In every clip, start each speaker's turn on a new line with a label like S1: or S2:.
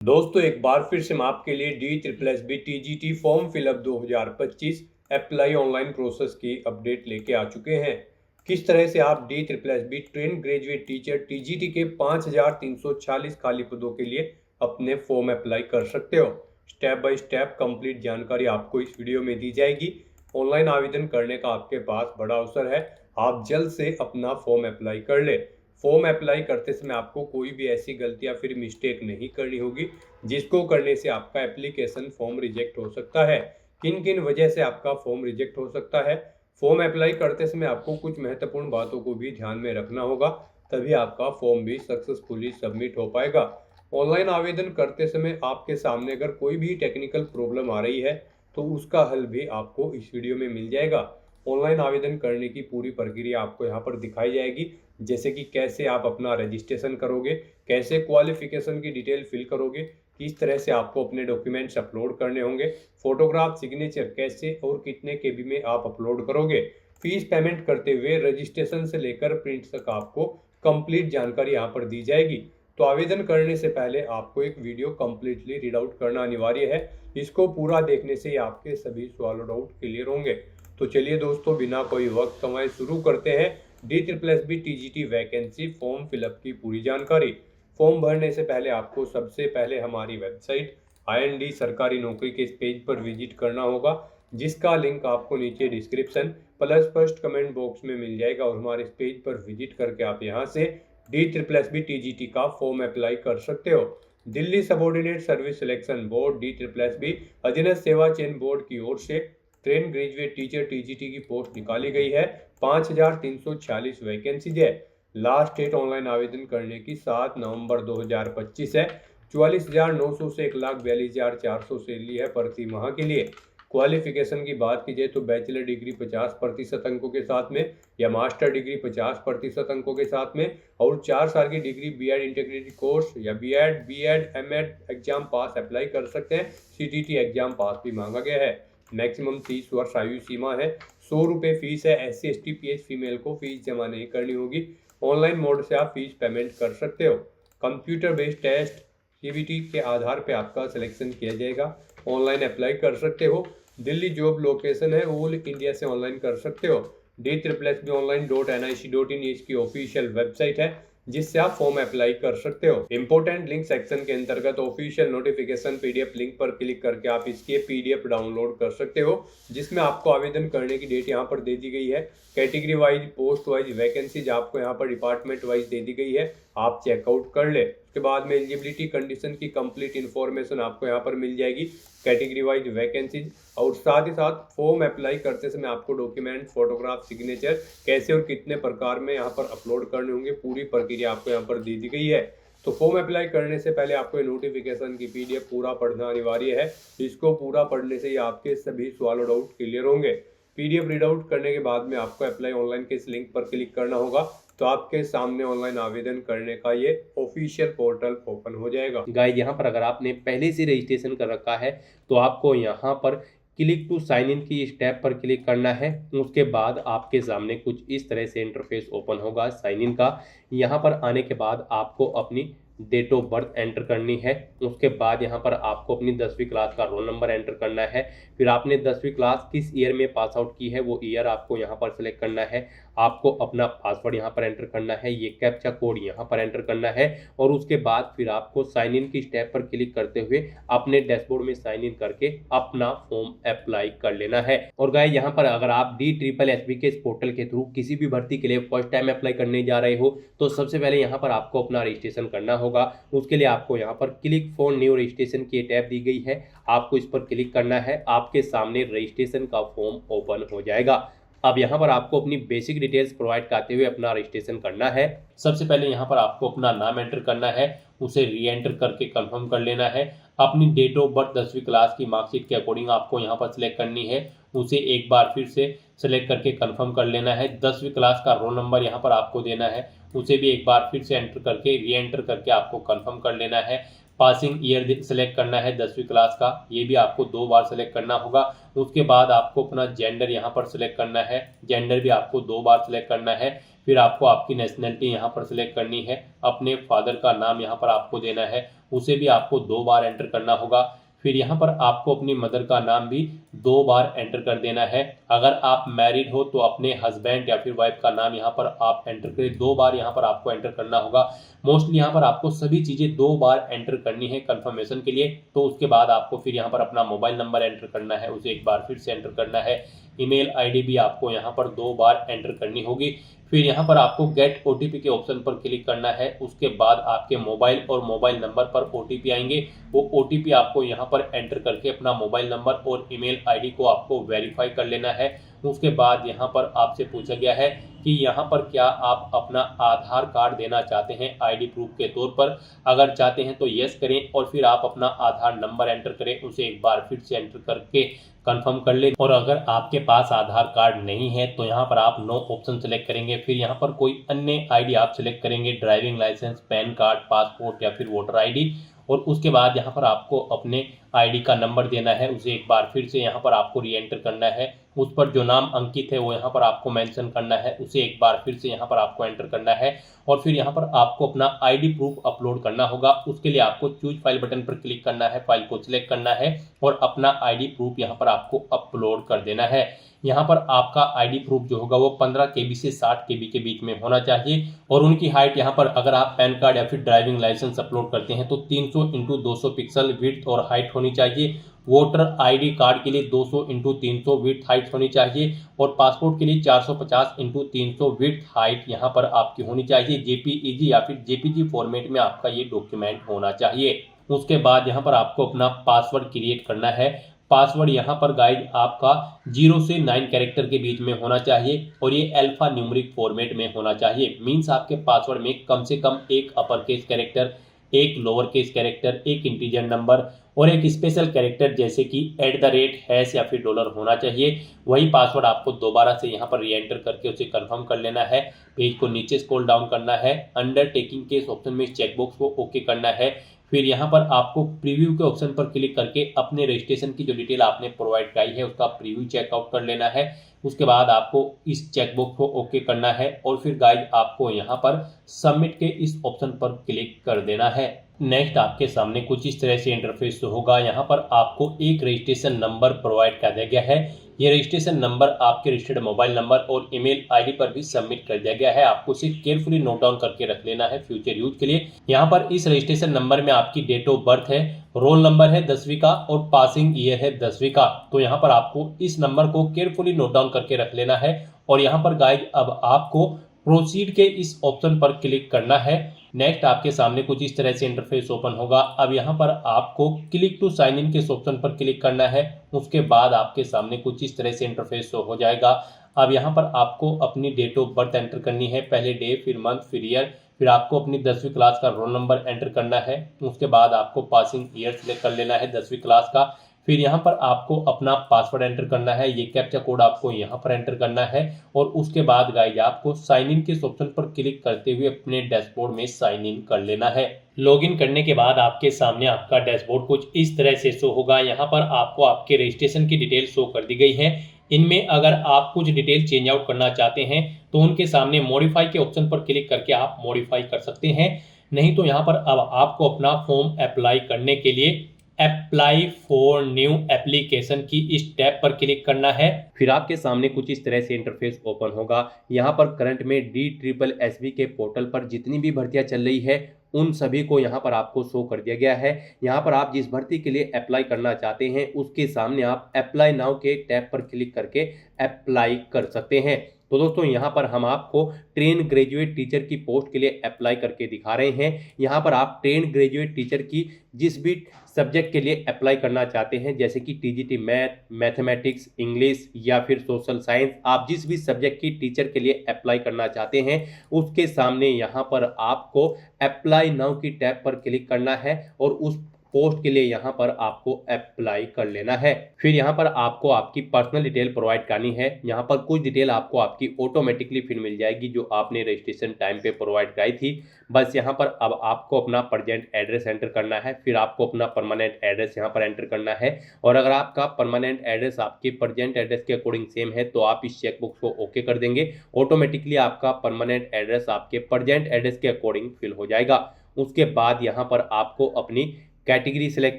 S1: दोस्तों एक बार फिर से हम आपके लिए DSSB TGT form fill up 2025 apply online process की अपडेट लेके आ चुके हैं। किस तरह से आप DSSB train graduate teacher TGT के 5340 खाली पदों के लिए अपने फॉर्म अप्लाई कर सकते हो। स्टेप बाय स्टेप कंप्लीट जानकारी आपको इस वीडियो में दी जाएगी। ऑनलाइन आवेदन करने का आपके पास बड़ा अवसर है, आप जल्द से अपना फॉर्म अप्लाई कर ले। फॉर्म अप्लाई करते समय आपको कोई भी ऐसी गलती या फिर मिस्टेक नहीं करनी होगी जिसको करने से आपका एप्लीकेशन फॉर्म रिजेक्ट हो सकता है। किन किन वजह से आपका फॉर्म रिजेक्ट हो सकता है, फॉर्म अप्लाई करते समय आपको कुछ महत्वपूर्ण बातों को भी ध्यान में रखना होगा, तभी आपका फॉर्म भी सक्सेसफुली सबमिट हो पाएगा। ऑनलाइन आवेदन करते समय आपके सामने अगर कोई भी टेक्निकल प्रॉब्लम आ रही है तो उसका हल भी आपको इस वीडियो में मिल जाएगा। ऑनलाइन आवेदन करने की पूरी प्रक्रिया आपको यहाँ पर दिखाई जाएगी, जैसे कि कैसे आप अपना रजिस्ट्रेशन करोगे, कैसे क्वालिफिकेशन की डिटेल फिल करोगे, किस तरह से आपको अपने डॉक्यूमेंट्स अपलोड करने होंगे, फोटोग्राफ सिग्नेचर कैसे और कितने केबी में आप अपलोड करोगे, फीस पेमेंट करते हुए रजिस्ट्रेशन से लेकर प्रिंट तक आपको कंप्लीट जानकारी यहाँ पर दी जाएगी। तो आवेदन करने से पहले आपको एक वीडियो कंप्लीटली रीड आउट करना अनिवार्य है। इसको पूरा देखने से ही आपके सभी सवाल डाउट क्लियर होंगे। तो चलिए दोस्तों, बिना कोई वक्त गंवाए शुरू करते हैं DSSB TGT vacancy form fill up की पूरी जानकारी। फॉर्म भरने से पहले आपको सबसे पहले हमारी वेबसाइट IND सरकारी नौकरी के इस पेज पर विजिट करना होगा, जिसका लिंक आपको नीचे description plus first comment box में मिल जाएगा। और हमारे इस पेज पर विजिट करके आप यहां से DSSB TGT का फॉर्म अप्लाई कर सकते हो। Delhi subordinate service selection board DSSB अधीनस्थ सेवा चयन बोर्ड की ओर से ट्रेन ग्रेजुएट टीचर TGT की पोस्ट निकाली गई है। 5340 वैकेंसीज है। लास्ट डेट ऑनलाइन आवेदन करने की 7 नवंबर 2025 है। 44,900 से 1,42,400 सैलरी है प्रति माह के लिए। क्वालिफिकेशन की बात की जाए तो बैचलर डिग्री 50% अंकों के साथ में या मास्टर डिग्री 50% अंकों के साथ में और 4 साल की डिग्री BEd इंटीग्रेटेड कोर्स या BEd M.Ed एग्जाम पास अप्लाई कर सकते हैं। CTT एग्जाम पास भी मांगा गया है। मैक्सिमम 30 वर्ष आयु सीमा है। 100 रुपये फीस है। SC ST PH फीमेल को फीस जमा नहीं करनी होगी। ऑनलाइन मोड से आप फीस पेमेंट कर सकते हो। कंप्यूटर बेस्ड टेस्ट CBT के आधार पे आपका सिलेक्शन किया जाएगा। ऑनलाइन अप्लाई कर सकते हो। दिल्ली जॉब लोकेशन है, ऑल इंडिया से ऑनलाइन कर सकते हो। DSSBonline.nic.in इसकी ऑफिशियल वेबसाइट है, जिससे आप फॉर्म अप्लाई कर सकते हो। इंपॉर्टेंट लिंक सेक्शन के अंतर्गत ऑफिशियल नोटिफिकेशन PDF लिंक पर क्लिक करके आप इसके PDF डाउनलोड कर सकते हो, जिसमें आपको आवेदन करने की डेट यहाँ पर दे दी गई है। Category wise, post wise vacancies आपको यहाँ पर डिपार्टमेंट वाइज दे दी गई है, आप चेकआउट कर ले। उसके बाद में एलिजिबिलिटी कंडीशन की कंप्लीट इन्फॉर्मेशन आपको यहाँ पर मिल जाएगी, कैटेगरी वाइज वैकेंसीज। और साथ ही साथ फॉर्म अप्लाई करते समय आपको डॉक्यूमेंट, फोटोग्राफ, सिग्नेचर कैसे और कितने प्रकार में यहाँ पर अपलोड करने होंगे, पूरी प्रक्रिया आपको यहाँ पर दे दी गई है। तो फॉर्म अप्लाई करने से पहले आपको नोटिफिकेशन की PDF पूरा पढ़ना अनिवार्य है। इसको पूरा पढ़ने से ही आपके सभी सवाल और डाउट क्लियर होंगे। PDF रीड आउट करने के बाद में आपको अप्लाई ऑनलाइन के इस लिंक पर क्लिक करना होगा, तो आपके सामने ऑनलाइन आवेदन करने का ये ऑफिशियल पोर्टल ओपन हो जाएगा।
S2: गाइस, यहाँ पर अगर आपने पहले से रजिस्ट्रेशन कर रखा है तो आपको यहाँ पर क्लिक टू साइन इन की स्टेप पर क्लिक करना है। उसके बाद आपके सामने कुछ इस तरह से इंटरफेस ओपन होगा साइन इन का। यहाँ पर आने के बाद आपको अपनी डेट ऑफ बर्थ एंटर करनी है। उसके बाद यहाँ पर आपको अपनी 10वीं क्लास का रोल नंबर एंटर करना है। फिर आपने 10वीं क्लास किस ईयर में पास आउट की है वो ईयर आपको यहाँ पर सेलेक्ट करना है। आपको अपना पासवर्ड यहाँ पर एंटर करना है, ये कैप्चा कोड यहाँ पर एंटर करना है। और उसके बाद फिर आपको साइन इन की स्टेप पर क्लिक करते हुए अपने डैशबोर्ड में साइन इन करके अपना फॉर्म अप्लाई कर लेना है। और गाइस, यहाँ पर अगर आप DSSB के इस पोर्टल के थ्रू किसी भी भर्ती के लिए फर्स्ट टाइम अप्लाई करने जा रहे हो तो सबसे पहले यहाँ पर आपको अपना रजिस्ट्रेशन करना होगा। उसके लिए आपको यहाँ पर क्लिक फॉर न्यू रजिस्ट्रेशन की टैब दी गई है, आपको इस पर क्लिक करना है। आपके सामने रजिस्ट्रेशन का फॉर्म ओपन हो जाएगा। अब यहाँ पर आपको अपनी बेसिक डिटेल्स प्रोवाइड करते हुए अपना रजिस्ट्रेशन करना है। सबसे पहले यहाँ पर आपको अपना नाम एंटर करना है, उसे री एंटर करके कंफर्म कर लेना है। अपनी डेट ऑफ बर्थ 10वीं क्लास की मार्कशीट के अकॉर्डिंग आपको यहाँ पर सिलेक्ट करनी है, उसे एक बार फिर से सिलेक्ट करके कंफर्म कर लेना है। 10वीं क्लास का रोल नंबर यहाँ पर आपको देना है, उसे भी एक बार फिर से एंटर करके री एंटर करके आपको कंफर्म कर लेना है। पासिंग ईयर सेलेक्ट करना है 10वीं क्लास का, ये भी आपको 2 बार सेलेक्ट करना होगा। उसके बाद आपको अपना जेंडर यहाँ पर सिलेक्ट करना है, जेंडर भी आपको 2 बार सिलेक्ट करना है। फिर आपको आपकी नेशनलिटी यहाँ पर सिलेक्ट करनी है, अपने फादर का नाम यहाँ पर आपको देना है, उसे भी आपको 2 बार एंटर करना होगा। फिर यहाँ पर आपको अपनी मदर का नाम भी 2 बार एंटर कर देना है। अगर आप मैरिड हो तो अपने हस्बैंड या फिर वाइफ का नाम यहाँ पर आप एंटर करें, 2 बार यहाँ पर आपको एंटर करना होगा। मोस्टली यहाँ पर आपको सभी चीज़ें 2 बार एंटर करनी है कंफर्मेशन के लिए। तो उसके बाद आपको फिर यहाँ पर अपना मोबाइल नंबर एंटर करना है, उसे एक बार फिर से एंटर करना है। ईमेल आईडी भी आपको यहाँ पर 2 बार एंटर करनी होगी। फिर यहाँ पर आपको गेट ओटीपी के ऑप्शन पर क्लिक करना है। उसके बाद आपके मोबाइल और मोबाइल नंबर पर ओटीपी आएंगे। वो ओटीपी आपको यहाँ पर एंटर करके अपना मोबाइल नंबर और ईमेल आईडी को आपको वेरीफाई कर लेना है। उसके बाद यहाँ पर आपसे पूछा गया है कि यहाँ पर क्या आप अपना आधार कार्ड देना चाहते हैं आईडी प्रूफ के तौर पर। अगर चाहते हैं तो यस करें और फिर आप अपना आधार नंबर एंटर करें, उसे एक बार फिर से एंटर करके कंफर्म कर लें। और अगर आपके पास आधार कार्ड नहीं है तो यहाँ पर आप नो ऑप्शन सेलेक्ट करेंगे। फिर यहाँ पर कोई अन्य आईडी आप सिलेक्ट करेंगे, driving licence, PAN card, passport या फिर वोटर आईडी। और उसके बाद यहाँ पर आपको अपने आईडी का नंबर देना है, उसे एक बार फिर से यहाँ पर आपको री एंटर करना है। उस पर जो नाम अंकित है वो यहाँ पर आपको मेंशन करना है, उसे एक बार फिर से यहाँ पर आपको एंटर करना है। और फिर यहाँ पर आपको अपना आईडी प्रूफ अपलोड करना होगा। उसके लिए आपको चूज फाइल बटन पर क्लिक करना है, फाइल को सिलेक्ट करना है और अपना आईडी प्रूफ यहाँ पर आपको अपलोड कर देना है। यहाँ पर आपका आईडी प्रूफ जो होगा वो 15 KB से 60 KB के बीच में होना चाहिए। और उनकी हाइट यहाँ पर अगर आप पैन कार्ड या फिर ड्राइविंग लाइसेंस अपलोड करते हैं तो 300x200 पिक्सल विड्थ और हाइट होनी चाहिए। वोटर आईडी कार्ड के लिए 200x300 विड्थ हाइट होनी चाहिए। और पासपोर्ट के लिए 450x300 विड्थ हाइट यहाँ पर आपकी होनी चाहिए। जेपीईजी या फिर जेपीजी फॉर्मेट में आपका ये डॉक्यूमेंट होना चाहिए। उसके बाद यहाँ पर आपको अपना पासवर्ड क्रिएट करना है। पासवर्ड यहाँ पर गाइड आपका 0 से 9 कैरेक्टर के बीच में होना चाहिए और ये अल्फा न्यूमेरिक फॉर्मेट में होना चाहिए। मींस आपके पासवर्ड में कम से कम एक अपर केस कैरेक्टर, एक लोअर केस कैरेक्टर, एक इंटीजर नंबर और एक स्पेशल कैरेक्टर जैसे कि @ या फिर डॉलर होना चाहिए। वही पासवर्ड आपको दोबारा से यहाँ पर री एंटर करके उसे कंफर्म कर लेना है। पेज को नीचे स्क्रॉल डाउन करना है, अंडरटेकिंग के इस ऑप्शन में चेकबॉक्स को ओके करना है। फिर यहाँ पर आपको प्रीव्यू के ऑप्शन पर क्लिक करके अपने रजिस्ट्रेशन की जो डिटेल आपने प्रोवाइड कराई है उसका प्रीव्यू चेकआउट कर लेना है। उसके बाद आपको इस चेकबॉक्स को ओके करना है और फिर गाइड आपको यहाँ पर सबमिट के इस ऑप्शन पर क्लिक कर देना है। नेक्स्ट आपके सामने कुछ इस तरह से इंटरफेस होगा। यहाँ पर आपको एक रजिस्ट्रेशन नंबर प्रोवाइड कर दिया गया है। ये रजिस्ट्रेशन नंबर आपके रजिस्टर्ड मोबाइल नंबर और ईमेल आईडी पर भी सबमिट कर दिया गया है। आपको इसे केयरफुली नोट डाउन करके रख लेना है फ्यूचर यूज के लिए। यहाँ पर इस रजिस्ट्रेशन नंबर में आपकी डेट ऑफ बर्थ है, रोल नंबर है 10वीं का और पासिंग ईयर है 10वीं का। तो यहाँ पर आपको इस नंबर को केयरफुली नोट डाउन करके रख लेना है। और यहाँ पर गाइड अब आपको प्रोसीड के इस ऑप्शन पर क्लिक करना है। नेक्स्ट आपके सामने कुछ इस तरह से इंटरफेस ओपन होगा। अब यहाँ पर आपको क्लिक टू साइन इन के इस ऑप्शन पर क्लिक करना है। उसके बाद आपके सामने कुछ इस तरह से इंटरफेस हो जाएगा। अब यहाँ पर आपको अपनी डेट ऑफ बर्थ एंटर करनी है, पहले डे, फिर मंथ, फिर ईयर। फिर आपको अपनी 10वीं क्लास का रोल नंबर एंटर करना है। उसके बाद आपको पासिंग ईयर सिलेक्ट कर लेना है 10वीं क्लास का। फिर यहाँ पर आपको अपना पासवर्ड एंटर करना है, ये कैप्चा कोड आपको यहाँ पर एंटर करना है। और उसके बाद गाइज आपको साइन इन के ऑप्शन पर क्लिक करते हुए अपने डैशबोर्ड में साइन इन कर लेना है। लॉगिन करने के बाद आपके सामने आपका डैशबोर्ड कुछ इस तरह से शो होगा। यहाँ पर आपको आपके रजिस्ट्रेशन की डिटेल शो कर दी गई है। इनमें अगर आप कुछ डिटेल चेंज आउट करना चाहते हैं तो उनके सामने मॉडिफाई के ऑप्शन पर क्लिक करके आप मॉडिफाई कर सकते हैं। नहीं तो यहाँ पर अब आपको अपना फॉर्म अप्लाई करने के लिए अप्लाई फॉर न्यू एप्लीकेशन की इस टैब पर क्लिक करना है। फिर आपके सामने कुछ इस तरह से इंटरफेस ओपन होगा। यहाँ पर करंट में DSSB के पोर्टल पर जितनी भी भर्तियां चल रही है उन सभी को यहाँ पर आपको शो कर दिया गया है। यहाँ पर आप जिस भर्ती के लिए अप्लाई करना चाहते हैं उसके सामने आप अप्लाई नाउ के टैब पर क्लिक करके अप्लाई कर सकते हैं। तो दोस्तों यहाँ पर हम आपको ट्रेन ग्रेजुएट टीचर की पोस्ट के लिए अप्लाई करके दिखा रहे हैं। यहाँ पर आप ट्रेन ग्रेजुएट टीचर की जिस भी सब्जेक्ट के लिए अप्लाई करना चाहते हैं जैसे कि TGT मैथ, मैथमेटिक्स, इंग्लिश या फिर सोशल साइंस, आप जिस भी सब्जेक्ट की टीचर के लिए अप्लाई करना चाहते हैं उसके सामने यहाँ पर आपको अप्लाई नाउ की टैब पर क्लिक करना है और उस पोस्ट के लिए यहाँ पर आपको अप्लाई कर लेना है। फिर यहाँ पर आपको आपकी पर्सनल डिटेल प्रोवाइड करनी है। यहाँ पर कुछ डिटेल आपको आपकी ऑटोमेटिकली फिर मिल जाएगी जो आपने रजिस्ट्रेशन टाइम पे प्रोवाइड कराई थी। बस यहाँ पर अब आपको अपना प्रेजेंट एड्रेस एंटर करना है, फिर आपको अपना परमानेंट एड्रेस यहाँ पर एंटर करना है। और अगर आपका परमानेंट एड्रेस आपके प्रेजेंट एड्रेस के अकॉर्डिंग सेम है तो आप इस चेकबॉक्स को ओके कर देंगे। ऑटोमेटिकली आपका परमानेंट एड्रेस आपके प्रेजेंट एड्रेस के अकॉर्डिंग फिल हो जाएगा। उसके बाद यहाँ पर आपको अपनी कैटेगरी सेलेक्ट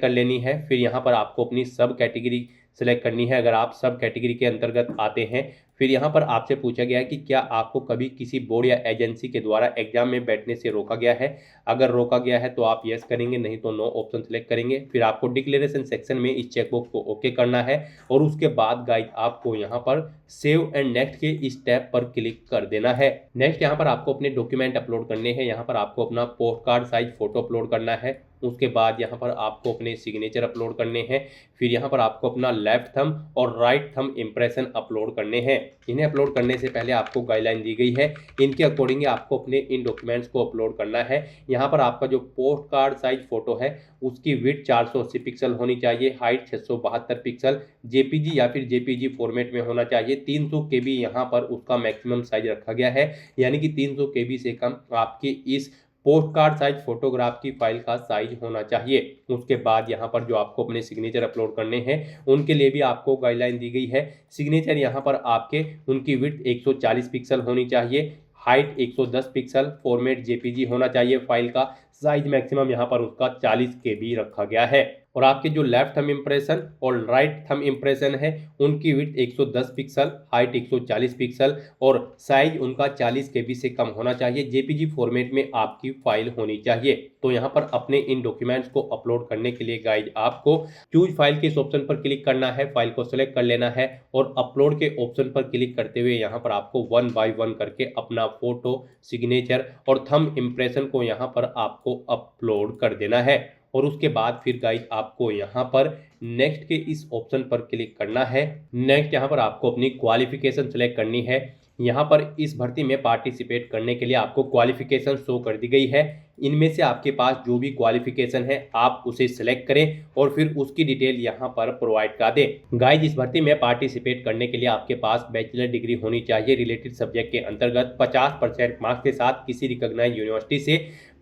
S2: कर लेनी है। फिर यहाँ पर आपको अपनी सब कैटेगरी सेलेक्ट करनी है अगर आप सब कैटेगरी के अंतर्गत आते हैं। फिर यहाँ पर आपसे पूछा गया है कि क्या आपको कभी किसी बोर्ड या एजेंसी के द्वारा एग्जाम में बैठने से रोका गया है। अगर रोका गया है तो आप यस करेंगे, नहीं तो नो ऑप्शन सेलेक्ट करेंगे। फिर आपको डिक्लेरेशन सेक्शन में इस चेकबॉक्स को ओके करना है और उसके बाद गाइस आपको यहाँ पर सेव एंड नेक्स्ट के इस टैब पर क्लिक कर देना है। नेक्स्ट यहाँ पर आपको अपने डॉक्यूमेंट अपलोड करने हैं। यहाँ पर आपको अपना post card size photo upload करना है। उसके बाद यहाँ पर आपको अपने सिग्नेचर अपलोड करने हैं। फिर यहाँ पर आपको अपना लेफ्ट थंब और राइट थंब इंप्रेशन अपलोड करने हैं। इन्हें अपलोड करने से पहले आपको गाइडलाइन दी गई है, इनके अकॉर्डिंग आपको अपने इन डॉक्यूमेंट्स को अपलोड करना है। यहाँ पर आपका जो पोस्ट कार्ड साइज फोटो है उसकी विड्थ 480 पिक्सल होनी चाहिए, हाइट 672 पिक्सल, जेपीजी या फिर जेपीजी फॉर्मेट में होना चाहिए। 300 केबी यहाँ पर उसका मैक्सिमम साइज रखा गया है, यानी कि 300 केबी से कम आपकी इस पोस्ट कार्ड साइज फोटोग्राफ की फाइल का साइज होना चाहिए। उसके बाद यहाँ पर जो आपको अपने सिग्नेचर अपलोड करने हैं उनके लिए भी आपको गाइडलाइन दी गई है। सिग्नेचर यहाँ पर आपके उनकी विड्थ 140 पिक्सल होनी चाहिए, हाइट 110 पिक्सल, फॉर्मेट जेपीजी होना चाहिए, फाइल का साइज मैक्सिमम यहाँ पर उसका 40 केबी रखा गया है। और आपके जो लेफ्ट थंब इंप्रेशन और राइट थंब इंप्रेशन है उनकी विड्थ 110 पिक्सल, हाइट 140 पिक्सल और साइज उनका 40 केबी से कम होना चाहिए। जेपीजी फॉर्मेट में आपकी फाइल होनी चाहिए। तो यहाँ पर अपने इन डॉक्यूमेंट्स को अपलोड करने के लिए गाइज आपको चूज फाइल के इस ऑप्शन पर क्लिक करना है, फाइल को सिलेक्ट कर लेना है और अपलोड के ऑप्शन पर क्लिक करते हुए यहाँ पर आपको 1 बाय 1 करके अपना फोटो, सिग्नेचर और थंब इंप्रेशन को यहाँ पर आपको अपलोड कर देना है। और उसके बाद फिर गाइज आपको यहाँ पर नेक्स्ट के इस ऑप्शन पर क्लिक करना है। नेक्स्ट यहाँ पर आपको अपनी क्वालिफिकेशन सेलेक्ट करनी है। यहाँ पर इस भर्ती में पार्टिसिपेट करने के लिए आपको क्वालिफिकेशन शो कर दी गई है। इनमें से आपके पास जो भी क्वालिफिकेशन है आप उसे सिलेक्ट करें और फिर उसकी डिटेल यहाँ पर प्रोवाइड कर दें। गाइज इस भर्ती में पार्टिसिपेट करने के लिए आपके पास बैचलर डिग्री होनी चाहिए रिलेटेड सब्जेक्ट के अंतर्गत 50% मार्क्स के साथ किसी रिकॉग्नाइज्ड यूनिवर्सिटी से,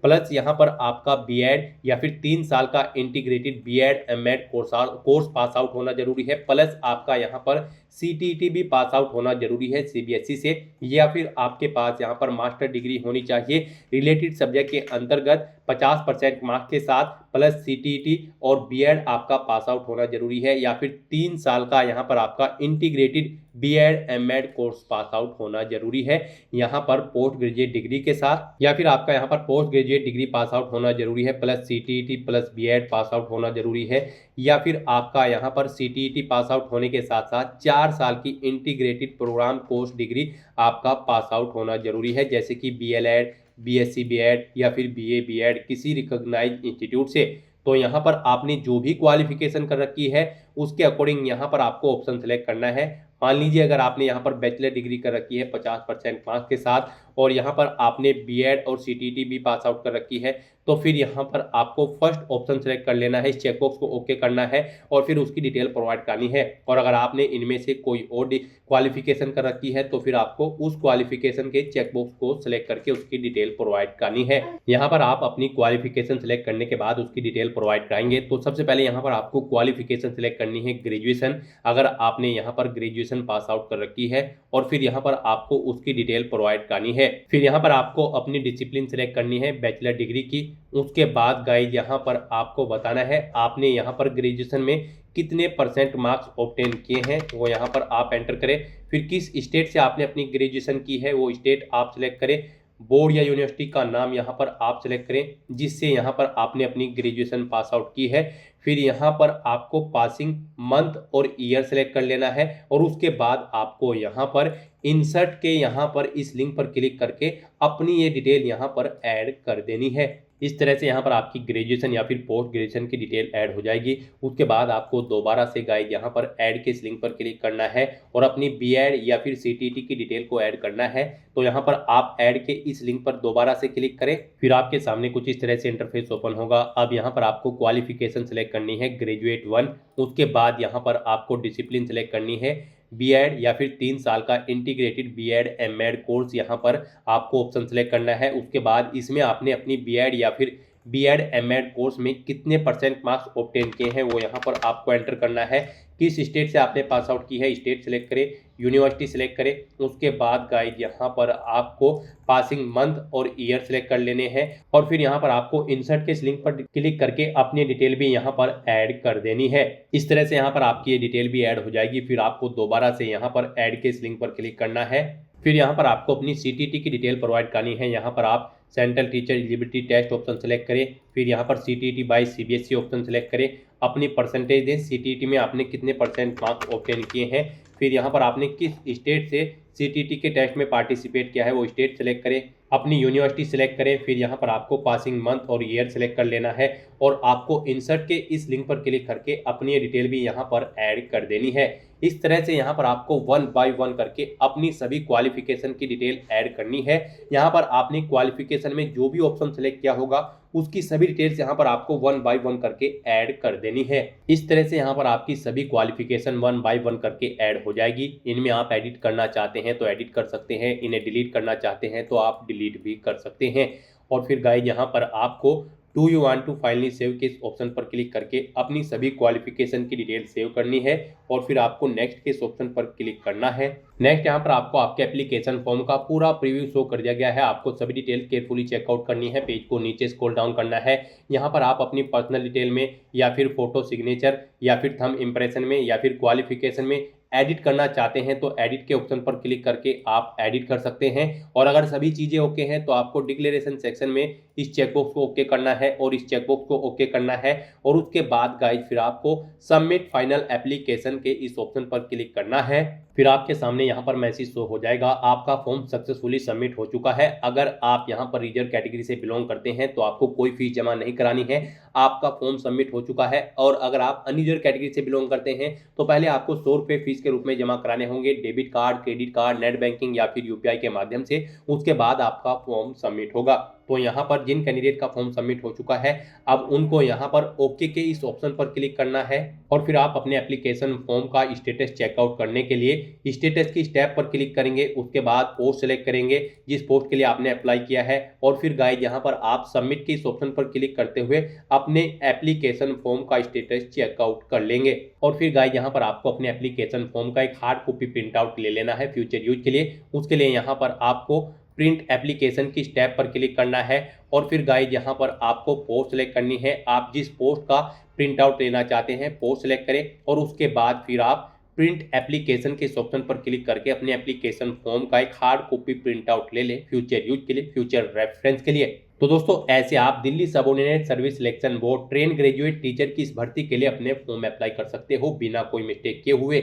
S2: प्लस यहाँ पर आपका बीएड या फिर 3 साल का integrated BEd MEd course pass out होना जरूरी है, प्लस आपका यहाँ पर सीटीईटी भी पास आउट होना जरूरी है सीबीएसई से, या फिर आपके पास यहाँ पर मास्टर डिग्री होनी चाहिए रिलेटेड सब्जेक्ट के अंतर्गत 50% मार्क्स के साथ, प्लस सीटीईटी और बीएड आपका पास आउट होना जरूरी है, या फिर 3 साल का यहाँ पर आपका integrated BEd MEd course pass out होना जरूरी है यहाँ पर पोस्ट ग्रेजुएट डिग्री के साथ, या फिर आपका यहाँ पर post graduate degree pass out होना जरूरी है plus CTET plus BEd pass out होना जरूरी है, या फिर आपका यहाँ पर सीटीईटी पास आउट होने के साथ साथ 4 साल की इंटीग्रेटेड प्रोग्राम कोर्स डिग्री आपका पास आउट होना जरूरी है, जैसे कि बीएलएड, बीएससी बीएड या फिर बीए बीएड किसी रिकॉग्नाइज्ड इंस्टीट्यूट से। तो यहाँ पर आपने जो भी क्वालिफिकेशन कर रखी है उसके अकॉर्डिंग यहाँ पर आपको ऑप्शन सेलेक्ट करना है। मान लीजिए अगर आपने यहाँ पर बैचलर डिग्री कर रखी है 50% मार्क्स के साथ और यहाँ पर आपने बीएड और सीटीईटी भी पास आउट कर रखी है, तो फिर यहाँ पर आपको फर्स्ट ऑप्शन सेलेक्ट कर लेना है, इस चेकबॉक्स को ओके करना है और फिर उसकी डिटेल प्रोवाइड करनी है। और अगर आपने इनमें से कोई और क्वालिफिकेशन कर रखी है तो फिर आपको उस क्वालिफिकेशन के चेकबॉक्स को सिलेक्ट करके उसकी डिटेल प्रोवाइड करनी है। यहाँ पर आप अपनी क्वालिफिकेशन सिलेक्ट करने के बाद उसकी डिटेल प्रोवाइड कराएंगे। तो सबसे पहले यहाँ पर आपको क्वालिफिकेशन सिलेक्ट करनी है ग्रेजुएशन, अगर आपने यहाँ पर ग्रेजुएशन पास आउट कर रखी है, और फिर यहाँ पर आपको उसकी डिटेल प्रोवाइड करनी है। फिर यहाँ पर आपको अपनी डिसिप्लिन सिलेक्ट करनी है बैचलर डिग्री की। उसके बाद गाइज यहाँ पर आपको बताना है आपने यहाँ पर ग्रेजुएशन में कितने % मार्क्स ऑब्टेन किए हैं, वो यहाँ पर आप एंटर करें। फिर किस स्टेट से आपने अपनी ग्रेजुएशन की है वो स्टेट आप सिलेक्ट करें। बोर्ड या यूनिवर्सिटी का नाम यहाँ पर आप सिलेक्ट करें जिससे यहाँ पर आपने अपनी ग्रेजुएशन पास आउट की है। फिर यहाँ पर आपको पासिंग मंथ और ईयर सेलेक्ट कर लेना है और उसके बाद आपको यहाँ पर इंसर्ट के यहाँ पर इस लिंक पर क्लिक करके अपनी ये डिटेल यहाँ पर ऐड कर देनी है। इस तरह से यहाँ पर आपकी ग्रेजुएशन या फिर पोस्ट ग्रेजुएशन की डिटेल ऐड हो जाएगी। उसके बाद आपको दोबारा से गाइज यहाँ पर ऐड के इस लिंक पर क्लिक करना है और अपनी बीएड या फिर सीटीटी की डिटेल को ऐड करना है। तो यहाँ पर आप ऐड के इस लिंक पर दोबारा से क्लिक करें, फिर आपके सामने कुछ इस तरह से इंटरफेस ओपन होगा। अब यहाँ पर आपको क्वालिफिकेशन सेलेक्ट करनी है ग्रेजुएट 1। उसके बाद यहाँ पर आपको डिसिप्लिन सेलेक्ट करनी है बीएड या फिर 3 साल का इंटीग्रेटेड बीएड एमएड कोर्स यहाँ पर आपको ऑप्शन सेलेक्ट करना है। उसके बाद इसमें आपने अपनी बीएड या फिर बीएड एमएड कोर्स में कितने % मार्क्स ऑब्टेन किए हैं वो यहाँ पर आपको एंटर करना है। किस स्टेट से आपने पास आउट की है स्टेट सेलेक्ट करें, यूनिवर्सिटी सेलेक्ट करें। उसके बाद गाइड यहाँ पर आपको पासिंग मंथ और ईयर सेलेक्ट कर लेने हैं और फिर यहाँ पर आपको इंसर्ट के इस लिंक पर क्लिक करके अपनी डिटेल भी यहाँ पर ऐड कर देनी है। इस तरह से यहाँ पर आपकी ये डिटेल भी ऐड हो जाएगी। फिर आपको दोबारा से यहाँ पर ऐड के इस लिंक पर क्लिक करना है। फिर यहाँ पर आपको अपनी सीटीटी की डिटेल प्रोवाइड करनी है। यहाँ पर आप central teacher eligibility test option select करें, फिर यहाँ पर CTET by CBSE option select करें, अपनी परसेंटेज दें, सीटीटी में आपने कितने % मार्क्स ऑब्टेन किए हैं, फिर यहाँ पर आपने किस स्टेट से सीटीटी के टेस्ट में पार्टिसिपेट किया है वो स्टेट सेलेक्ट करें, अपनी यूनिवर्सिटी सेलेक्ट करें, फिर यहाँ पर आपको पासिंग मंथ और ईयर सेलेक्ट कर लेना है और आपको इंसर्ट के इस लिंक पर क्लिक करके अपनी डिटेल भी यहाँ पर ऐड कर देनी है। इस तरह से यहाँ पर आपको 1 बाय 1 करके अपनी सभी क्वालिफिकेशन की डिटेल ऐड करनी है। यहाँ पर आपने क्वालिफिकेशन में जो भी ऑप्शन सेलेक्ट किया होगा उसकी सभी डिटेल्स यहाँ पर आपको 1 बाय 1 करके ऐड कर देनी है। इस तरह से यहाँ पर आपकी सभी क्वालिफिकेशन 1 बाय 1 करके ऐड हो जाएगी। इनमें आप एडिट करना चाहते हैं तो एडिट कर सकते हैं, इन्हें डिलीट करना चाहते हैं तो आप डिलीट भी कर सकते हैं। और फिर गाइस यहाँ पर आपको do you want to finally save के इस ऑप्शन पर क्लिक करके अपनी सभी क्वालिफिकेशन की डिटेल सेव करनी है और फिर आपको नेक्स्ट के इस ऑप्शन पर क्लिक करना है। नेक्स्ट यहाँ पर आपको आपके एप्लीकेशन फॉर्म का पूरा प्रीव्यू शो कर दिया गया है। आपको सभी डिटेल केयरफुली चेकआउट करनी है, पेज को नीचे स्क्रॉल डाउन करना है। यहाँ पर आप अपनी पर्सनल डिटेल में या फिर फोटो सिग्नेचर या फिर थंब इंप्रेशन में या फिर क्वालिफिकेशन में एडिट करना चाहते हैं तो एडिट के ऑप्शन पर क्लिक करके आप एडिट कर सकते हैं। और अगर सभी चीज़ें ओके हैं तो आपको डिक्लेरेशन सेक्शन में इस चेकबॉक्स को ओके करना है और इस चेकबॉक्स को ओके करना है और उसके बाद गाइस फिर आपको सबमिट फाइनल एप्लीकेशन के इस ऑप्शन पर क्लिक करना है। फिर आपके सामने यहाँ पर मैसेज शो हो जाएगा, आपका फॉर्म सक्सेसफुली सबमिट हो चुका है। अगर आप यहाँ पर रिजर्व कैटेगरी से बिलोंग करते हैं तो आपको कोई फीस जमा नहीं करानी है, आपका फॉर्म सबमिट हो चुका है। और अगर आप अनरिजर्व कैटेगरी से बिलोंग करते हैं तो पहले आपको 100 रुपये फीस के रूप में जमा कराने होंगे, debit card, credit card, net banking या फिर यूपीआई के माध्यम से। उसके बाद आपका फॉर्म सबमिट होगा। तो यहाँ पर जिन कैंडिडेट का फॉर्म सबमिट हो चुका है अब उनको यहाँ पर ओके के इस ऑप्शन पर क्लिक करना है और फिर आप अपने एप्लीकेशन फॉर्म का स्टेटस चेकआउट करने के लिए स्टेटस की स्टेप पर क्लिक करेंगे। उसके बाद पोस्ट सेलेक्ट करेंगे जिस पोस्ट के लिए आपने अप्लाई किया है और फिर गाइस यहाँ पर आप सबमिट के इस ऑप्शन पर क्लिक करते हुए अपने एप्लीकेशन फॉर्म का स्टेटस चेकआउट कर लेंगे। और फिर गाइस यहाँ पर आपको अपने एप्लीकेशन फॉर्म का एक हार्ड कॉपी प्रिंट आउट ले लेना है फ्यूचर यूज के लिए। उसके लिए यहाँ पर आपको प्रिंट एप्लीकेशन की स्टेप पर क्लिक करना है और फिर गाइस यहाँ पर आपको पोस्ट सेलेक्ट करनी है। आप जिस पोस्ट का प्रिंट आउट लेना चाहते हैं पोस्ट सेलेक्ट करें और उसके बाद फिर आप प्रिंट एप्लीकेशन के इस ऑप्शन पर क्लिक करके अपने एप्लीकेशन फॉर्म का एक हार्ड कॉपी प्रिंट आउट ले लें फ्यूचर यूज के लिए, फ्यूचर रेफरेंस के लिए। तो दोस्तों ऐसे आप Delhi subordinate service selection board train graduate teacher की इस भर्ती के लिए अपने फॉर्म अप्लाई कर सकते हो बिना कोई मिस्टेक किए हुए।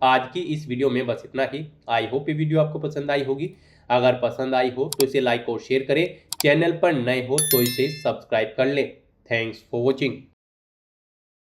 S2: आज की इस वीडियो में बस इतना ही। आई होप ये वीडियो आपको पसंद आई होगी। अगर पसंद आई हो तो इसे लाइक और शेयर करें, चैनल पर नए हो तो इसे सब्सक्राइब कर लें। Thanks for watching.